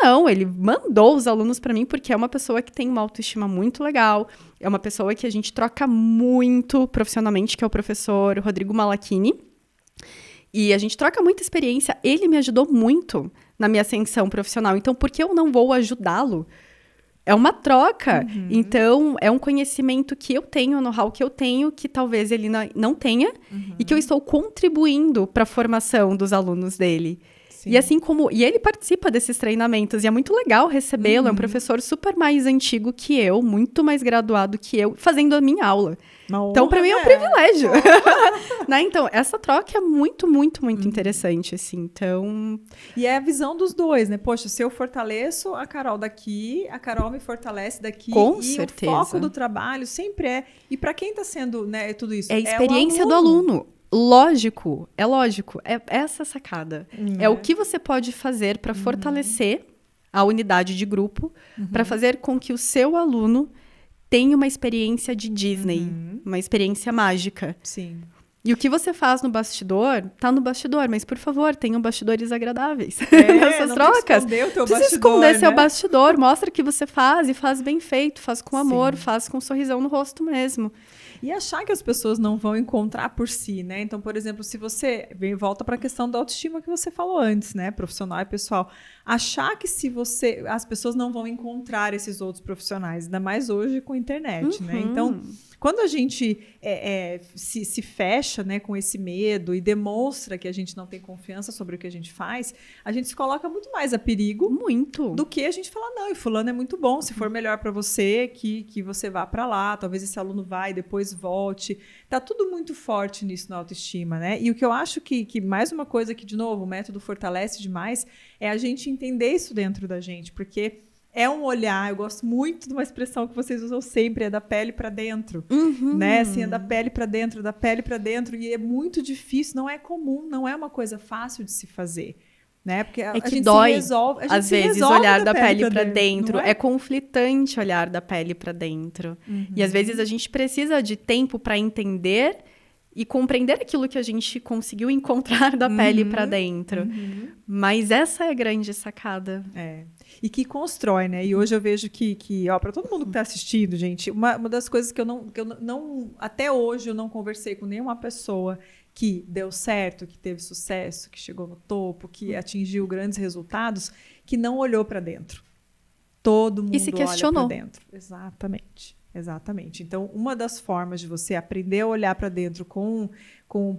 não, ele mandou os alunos para mim porque é uma pessoa que tem uma autoestima muito legal, é uma pessoa que a gente troca muito profissionalmente, que é o professor Rodrigo Malachini. E a gente troca muita experiência. Ele me ajudou muito na minha ascensão profissional. Então, por que eu não vou ajudá-lo? É uma troca. Então, é um conhecimento que eu tenho, um know-how que eu tenho, que talvez ele não tenha, e que eu estou contribuindo para a formação dos alunos dele. Sim. E assim como... E ele participa desses treinamentos, e é muito legal recebê-lo. É um professor super mais antigo que eu, muito mais graduado que eu, fazendo a minha aula. Então, para mim, é um privilégio. Né? Então, essa troca é muito, muito, muito interessante, assim. Então... E é a visão dos dois, né? Poxa, se eu fortaleço a Carol daqui, a Carol me fortalece daqui. Com e certeza. O foco do trabalho sempre é... E para quem está sendo, né, tudo isso? É a experiência do aluno. Lógico, é lógico. É essa sacada. É o que você pode fazer para fortalecer a unidade de grupo, para fazer com que o seu aluno tenha uma experiência de Disney, uma experiência mágica. Sim. E o que você faz no bastidor, tá no bastidor, mas por favor, tenham bastidores agradáveis nessas trocas. Não precisa esconder seu bastidor, mostra o que você faz e faz bem feito, faz com amor, faz com um sorrisão no rosto mesmo. E achar que as pessoas não vão encontrar por si, né? Então, por exemplo, se você volta para a questão da autoestima que você falou antes, né? Profissional e pessoal. Achar que as pessoas não vão encontrar esses outros profissionais, ainda mais hoje com a internet, né? Então, quando a gente se fecha, né, com esse medo e demonstra que a gente não tem confiança sobre o que a gente faz, a gente se coloca muito mais a perigo do que a gente falar, não, e fulano é muito bom, se for melhor para você, que você vá para lá, talvez esse aluno vá e depois volte. Tá tudo muito forte nisso na autoestima, né? E o que eu acho que mais uma coisa que, de novo, o método fortalece demais é a gente entender isso dentro da gente, porque é um olhar, eu gosto muito de uma expressão que vocês usam sempre, é da pele para dentro, né? Assim, é da pele para dentro, da pele para dentro, e é muito difícil, não é comum, não é uma coisa fácil de se fazer, né? Porque a que gente dói, se resolve, às vezes, olhar da pele para dentro. É conflitante olhar da pele para dentro. E às vezes a gente precisa de tempo para entender e compreender aquilo que a gente conseguiu encontrar da pele para dentro. Mas essa é a grande sacada. E que constrói, né? E hoje eu vejo que ó, para todo mundo que está assistindo, gente, uma das coisas que eu não até hoje eu não conversei com nenhuma pessoa que deu certo, que teve sucesso, que chegou no topo, que atingiu grandes resultados, que não olhou para dentro. Todo mundo e se questionou. Olha para dentro. Exatamente. Então, uma das formas de você aprender a olhar para dentro com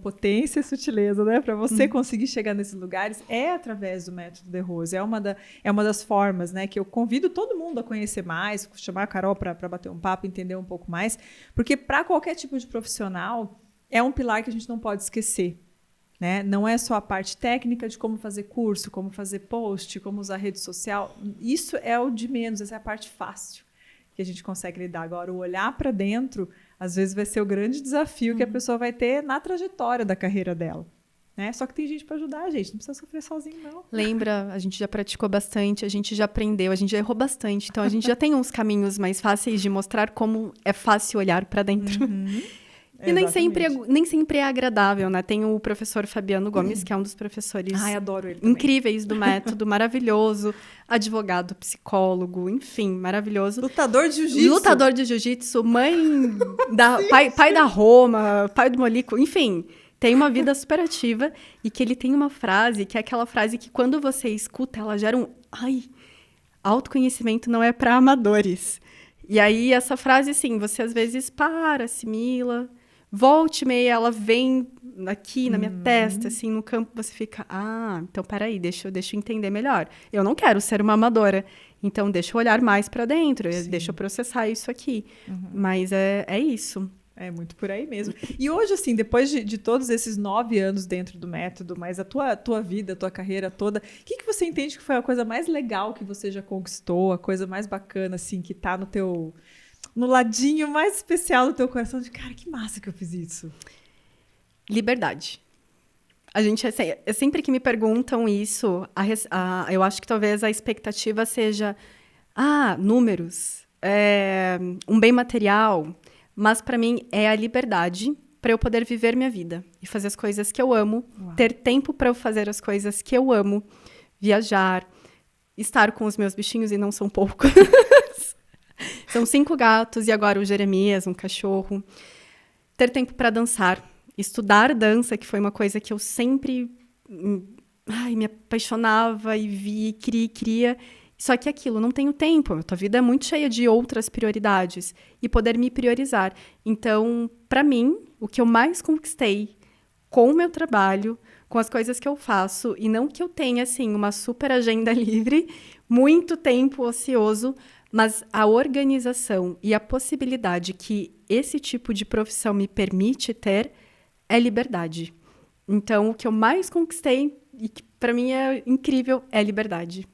potência e sutileza, né, para você conseguir chegar nesses lugares, é através do método de Rose. É uma das formas, né, que eu convido todo mundo a conhecer mais, chamar a Carol para bater um papo, entender um pouco mais, porque para qualquer tipo de profissional é um pilar que a gente não pode esquecer. Né? Não é só a parte técnica de como fazer curso, como fazer post, como usar rede social. Isso é o de menos, essa é a parte fácil que a gente consegue lidar. Agora, o olhar para dentro, às vezes, vai ser o grande desafio que a pessoa vai ter na trajetória da carreira dela. Né? Só que tem gente para ajudar a gente, não precisa sofrer sozinho, não. Lembra, a gente já praticou bastante, a gente já aprendeu, a gente já errou bastante. Então, a gente já tem uns caminhos mais fáceis de mostrar como é fácil olhar para dentro. E nem sempre é agradável, né? Tem o professor Fabiano Gomes, que é um dos professores adoro ele incríveis do método, maravilhoso, advogado, psicólogo, enfim, maravilhoso. Lutador de jiu-jitsu, pai da Roma, pai do Molico, enfim, tem uma vida super ativa e que ele tem uma frase, que é aquela frase que quando você escuta, ela gera autoconhecimento não é para amadores. E aí, essa frase, assim, você às vezes assimila, volte e meia, ela vem aqui na minha testa, assim, no campo, você fica, então peraí, deixa eu entender melhor. Eu não quero ser uma amadora, então deixa eu olhar mais para dentro, deixa eu processar isso aqui. Mas é isso. É muito por aí mesmo. E hoje, assim, depois de todos esses 9 anos dentro do método, mas a tua vida, a tua carreira toda, o que você entende que foi a coisa mais legal que você já conquistou, a coisa mais bacana, assim, que tá no ladinho mais especial do teu coração, de cara, que massa que eu fiz isso? Liberdade. A gente, sempre que me perguntam isso, eu acho que talvez a expectativa seja, números, um bem material. Mas, para mim, é a liberdade para eu poder viver minha vida e fazer as coisas que eu amo, ter tempo para eu fazer as coisas que eu amo, viajar, estar com os meus bichinhos, e não são poucos. São 5 gatos e agora o Jeremias, um cachorro. Ter tempo para dançar, estudar dança, que foi uma coisa que eu sempre me apaixonava e vi, queria. Só que aquilo, não tenho tempo. A tua vida é muito cheia de outras prioridades e poder me priorizar. Então, para mim, o que eu mais conquistei com o meu trabalho, com as coisas que eu faço, e não que eu tenha, assim, uma super agenda livre, muito tempo ocioso, mas a organização e a possibilidade que esse tipo de profissão me permite ter é liberdade. Então, o que eu mais conquistei, e que para mim é incrível, é liberdade.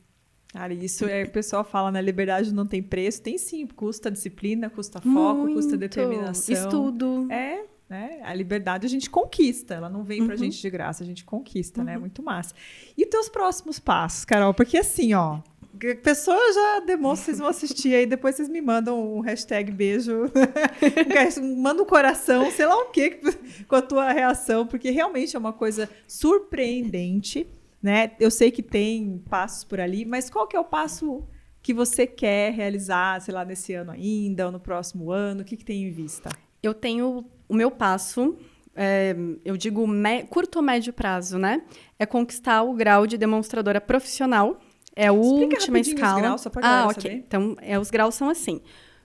Cara, isso o pessoal fala, né? Liberdade não tem preço. Tem sim, custa disciplina, custa foco, custa determinação. Estudo. Né? A liberdade a gente conquista, ela não vem pra gente de graça, a gente conquista, né? Muito massa. E teus próximos passos, Carol? Porque assim, ó, a pessoa já demonstra, vocês vão assistir aí, depois vocês me mandam um hashtag beijo, manda um coração, sei lá o quê, com a tua reação, porque realmente é uma coisa surpreendente, né? Eu sei que tem passos por ali, mas qual que é o passo que você quer realizar, sei lá, nesse ano ainda, ou no próximo ano? O que tem em vista? Eu tenho o meu passo, eu digo curto ou médio prazo, né? É conquistar o grau de demonstradora profissional. É a última escala. Os graus, só pra galera ok. saber. Então, os graus são assim.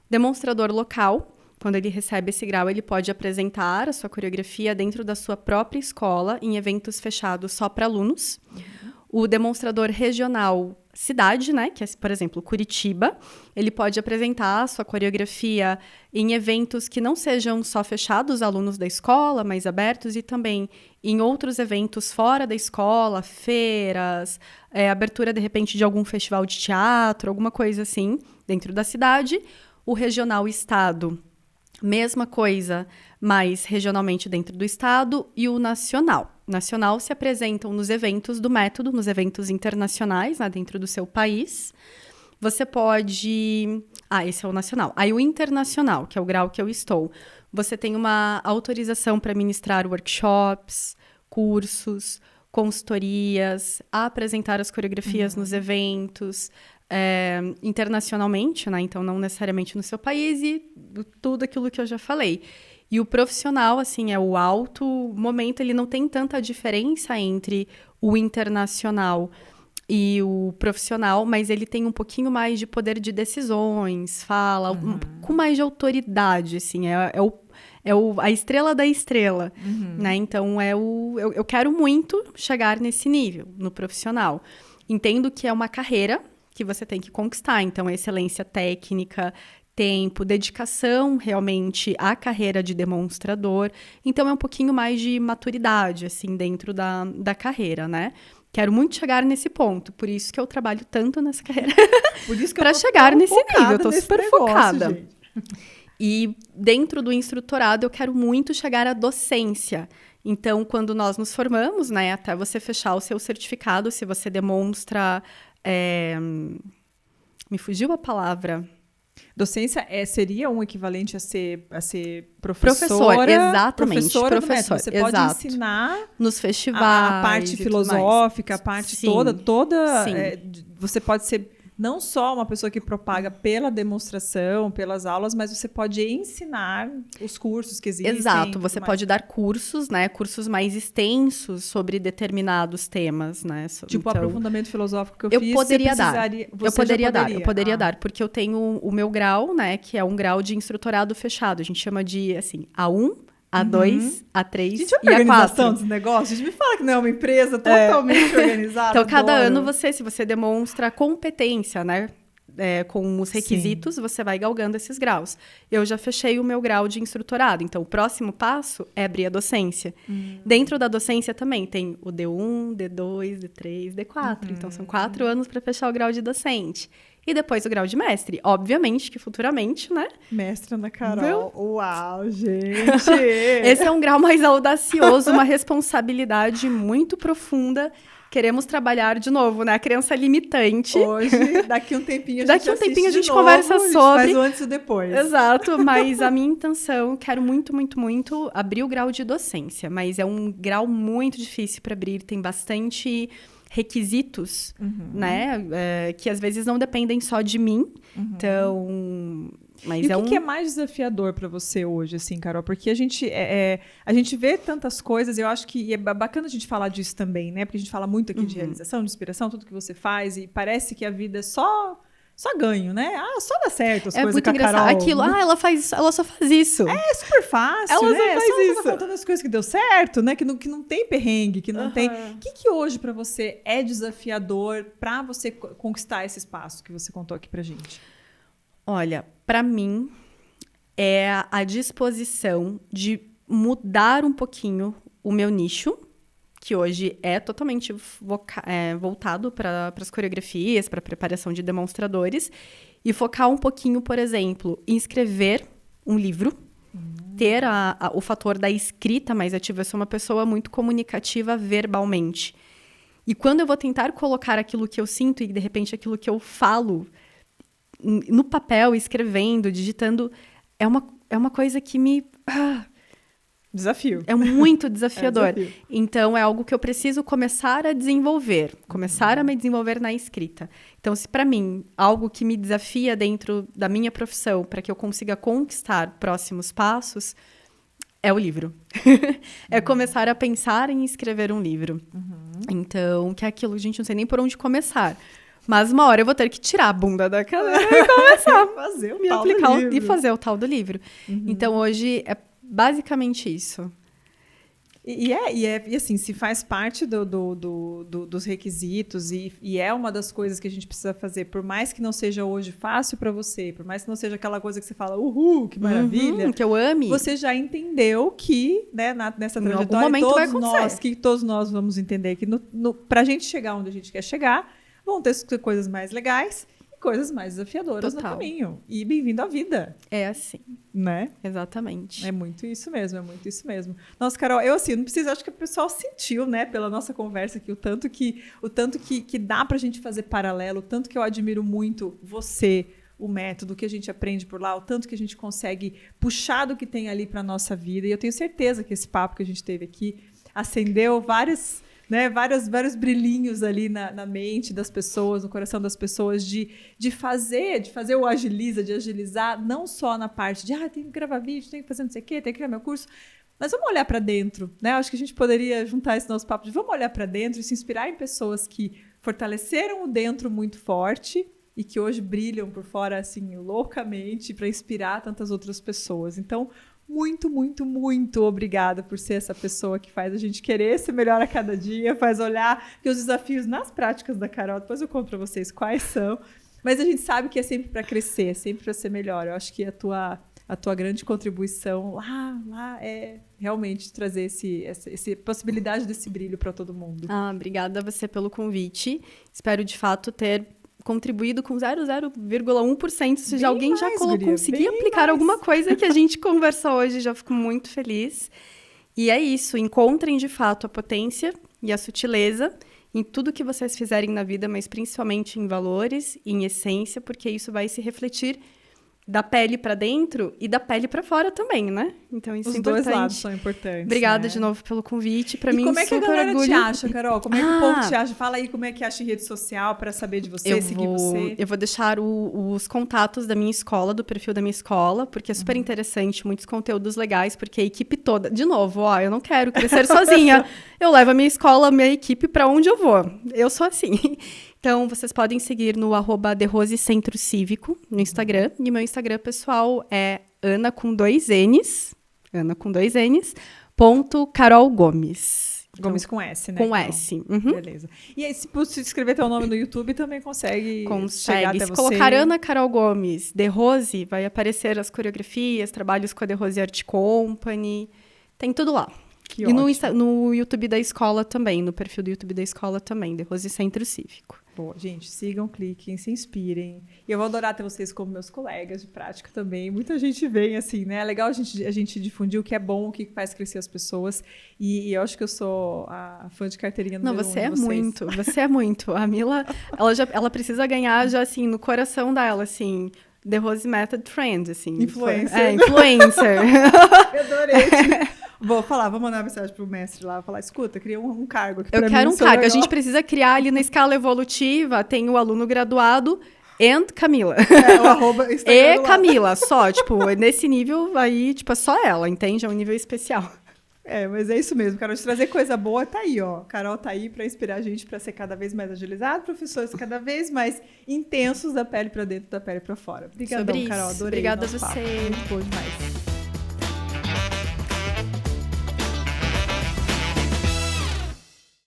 Demonstrador local, quando ele recebe esse grau, ele pode apresentar a sua coreografia dentro da sua própria escola, em eventos fechados só para alunos. O demonstrador regional cidade, né, que é, por exemplo, Curitiba, ele pode apresentar a sua coreografia em eventos que não sejam só fechados a alunos da escola, mas abertos, e também em outros eventos fora da escola, feiras, abertura, de repente, de algum festival de teatro, alguma coisa assim, dentro da cidade. O regional estado, mesma coisa, mas regionalmente dentro do estado. E o nacional. Nacional se apresentam nos eventos do método, nos eventos internacionais, né, dentro do seu país. Você pode... esse é o nacional. Aí o internacional, que é o grau que eu estou. Você tem uma autorização para ministrar workshops, cursos, consultorias, apresentar as coreografias nos eventos, internacionalmente, né? Então, não necessariamente no seu país, e tudo aquilo que eu já falei. E o profissional, assim, é o alto momento, ele não tem tanta diferença entre o internacional e o profissional, mas ele tem um pouquinho mais de poder de decisões, fala com mais de autoridade, assim, a estrela da estrela, né? Então, eu quero muito chegar nesse nível, no profissional. Entendo que é uma carreira que você tem que conquistar, então, excelência técnica, tempo, dedicação realmente à carreira de demonstrador. Então, é um pouquinho mais de maturidade, assim, dentro da carreira, né? Quero muito chegar nesse ponto, por isso que eu trabalho tanto nessa carreira. Por isso que para chegar nesse nível, eu tô super negócio, focada. Gente. E dentro do instrutorado, eu quero muito chegar à docência. Então, quando nós nos formamos, né, até você fechar o seu certificado, se você demonstra... Me fugiu a palavra... Docência seria um equivalente a ser professor, exatamente. Professora professor, você pode ensinar nos festivais, a parte filosófica, a parte Sim. toda. Sim. Você pode ser não só uma pessoa que propaga pela demonstração, pelas aulas, mas você pode ensinar os cursos que existem. Exato, você pode dar cursos, né? Cursos mais extensos sobre determinados temas, né? Tipo, então, o aprofundamento filosófico que eu fiz, poderia você precisaria... Eu poderia dar, porque eu tenho o meu grau, né? Que é um grau de instrutorado fechado. A gente chama de, assim, A1, A2, A3 gente, e A4. Organização dos negócios, a gente me fala que não é uma empresa totalmente organizada. Então, cada adoro. ano, se você demonstra competência, né? Com os requisitos, Sim. Você vai galgando esses graus. Eu já fechei o meu grau de instrutorado, então o próximo passo é abrir a docência. Dentro da docência também tem o D1, D2, D3, D4. Então, são 4 anos para fechar o grau de docente. E depois o grau de mestre. Obviamente que futuramente, né? Mestre Ana Carol. Uau, gente! Esse é um grau mais audacioso, uma responsabilidade muito profunda. Queremos trabalhar de novo, né? A crença limitante. Hoje, daqui um tempinho a gente conversa sobre. Faz o antes e o depois. Exato, mas a minha intenção, quero muito, muito, muito abrir o grau de docência. Mas é um grau muito difícil para abrir, tem bastante requisitos, né? Que às vezes não dependem só de mim. Então... Mas e o que é mais desafiador para você hoje, assim, Carol? Porque a gente vê tantas coisas, eu acho que é bacana a gente falar disso também, né? Porque a gente fala muito aqui de realização, de inspiração, tudo que você faz, e parece que a vida é só ganho, né? Só dá certo as coisas muito com a engraçado. Carol. Aquilo, ela só faz isso. É super fácil, ela né? só faz só isso. Tá contando as coisas que deu certo, né? Que não tem perrengue, que não tem... O que hoje para você é desafiador para você conquistar esse espaço que você contou aqui pra gente? Olha, para mim, é a disposição de mudar um pouquinho o meu nicho, que hoje é totalmente voltado para as coreografias, para a preparação de demonstradores, e focar um pouquinho, por exemplo, em escrever um livro, ter o fator da escrita mais ativa. Eu sou uma pessoa muito comunicativa verbalmente. E quando eu vou tentar colocar aquilo que eu sinto e, de repente, aquilo que eu falo no papel, escrevendo, digitando, é uma coisa que me... Desafio. É muito desafiador. Desafio. Então, é algo que eu preciso começar a desenvolver. Começar a me desenvolver na escrita. Então, se para mim, algo que me desafia dentro da minha profissão, para que eu consiga conquistar próximos passos, é o livro. É começar a pensar em escrever um livro. Então, que é aquilo, gente, não sei nem por onde começar. Mas uma hora eu vou ter que tirar a bunda da cadeira e começar a fazer o me tal aplicar do livro. e fazer o tal do livro. Então, hoje, é basicamente isso. E assim, se faz parte dos requisitos e é uma das coisas que a gente precisa fazer, por mais que não seja hoje fácil para você, por mais que não seja aquela coisa que você fala, uhul, que maravilha, que eu ame. Você já entendeu que, né, nessa trajetória, algum momento vai acontecer. todos nós vamos entender que para a gente chegar onde a gente quer chegar, vão ter coisas mais legais e coisas mais desafiadoras no caminho. E bem-vindo à vida. É assim. Né? Exatamente. É muito isso mesmo. Nossa, Carol, eu assim, não preciso, acho que o pessoal sentiu, né, pela nossa conversa aqui, o tanto que dá pra gente fazer paralelo, o tanto que eu admiro muito você, o método que a gente aprende por lá, o tanto que a gente consegue puxar do que tem ali pra nossa vida. E eu tenho certeza que esse papo que a gente teve aqui acendeu vários brilhinhos ali na mente das pessoas, no coração das pessoas, de fazer o agilizar, não só na parte de tem que gravar vídeo, tem que fazer não sei o quê, tem que criar meu curso, mas vamos olhar para dentro, né? Acho que a gente poderia juntar esse nosso papo de vamos olhar para dentro e se inspirar em pessoas que fortaleceram o dentro muito forte e que hoje brilham por fora, assim, loucamente, para inspirar tantas outras pessoas. Então, muito, muito, muito obrigada por ser essa pessoa que faz a gente querer ser melhor a cada dia, faz olhar que os desafios nas práticas da Carol, depois eu conto para vocês quais são, mas a gente sabe que é sempre para crescer, é sempre para ser melhor. Eu acho que a tua grande contribuição lá é realmente trazer essa possibilidade desse brilho para todo mundo. Obrigada a você pelo convite. Espero, de fato, ter contribuído com 0,1%. Se alguém já conseguir aplicar alguma coisa que a gente conversou hoje, já fico muito feliz. E é isso, encontrem de fato a potência e a sutileza em tudo que vocês fizerem na vida, mas principalmente em valores, em essência, porque isso vai se refletir da pele para dentro e da pele para fora também, né? Então isso é importante. Os dois lados são importantes. Obrigada de novo pelo convite. Para mim, como é que a galera orgulho. te acha, Carol? Como é que o povo te acha? Fala aí como é que acha em rede social para saber de você, seguir você. Eu vou deixar os contatos da minha escola, do perfil da minha escola, porque é super interessante, muitos conteúdos legais, porque a equipe toda... De novo, eu não quero crescer sozinha. Eu levo a minha escola, a minha equipe para onde eu vou. Eu sou assim. Então, vocês podem seguir no @derose Centro Cívico, no Instagram. E meu Instagram pessoal é Ana com 2 N's, .Carol Gomes. Então, Gomes com S, né? Com S. Beleza. E aí, se escrever teu nome no YouTube, também consegue chegar até se você. Colocar Ana Carol Gomes, The Rose, vai aparecer as coreografias, trabalhos com a The Rose Art Company. Tem tudo lá. Que e no YouTube da escola também, no perfil do YouTube da escola também, The Rose Centro Cívico. Boa, gente, sigam, cliquem, se inspirem. E eu vou adorar ter vocês como meus colegas de prática também. Muita gente vem assim, né? É legal a gente difundir o que é bom, o que faz crescer as pessoas. E eu acho que eu sou a fã de carteirinha número 1 de vocês. Você é muito. A Mila, ela precisa ganhar já, assim, no coração dela, assim... The Rose Method Friend, assim. Influencer. Influencer. Eu adorei. Vou mandar uma mensagem pro mestre lá, falar, escuta, cria um cargo aqui Eu pra quero mim. um cargo. A gente precisa criar ali na escala evolutiva, tem o aluno graduado and Camila. O arroba Instagram E Camila, só, tipo, nesse nível aí, tipo, é só ela, entende? É um nível especial. Mas é isso mesmo, Carol, de trazer coisa boa, tá aí, ó. Carol tá aí para inspirar a gente para ser cada vez mais agilizado, professores cada vez mais intensos da pele para dentro, da pele para fora. Obrigadão, Carol, adorei. Obrigada a você. você. Muito bom demais.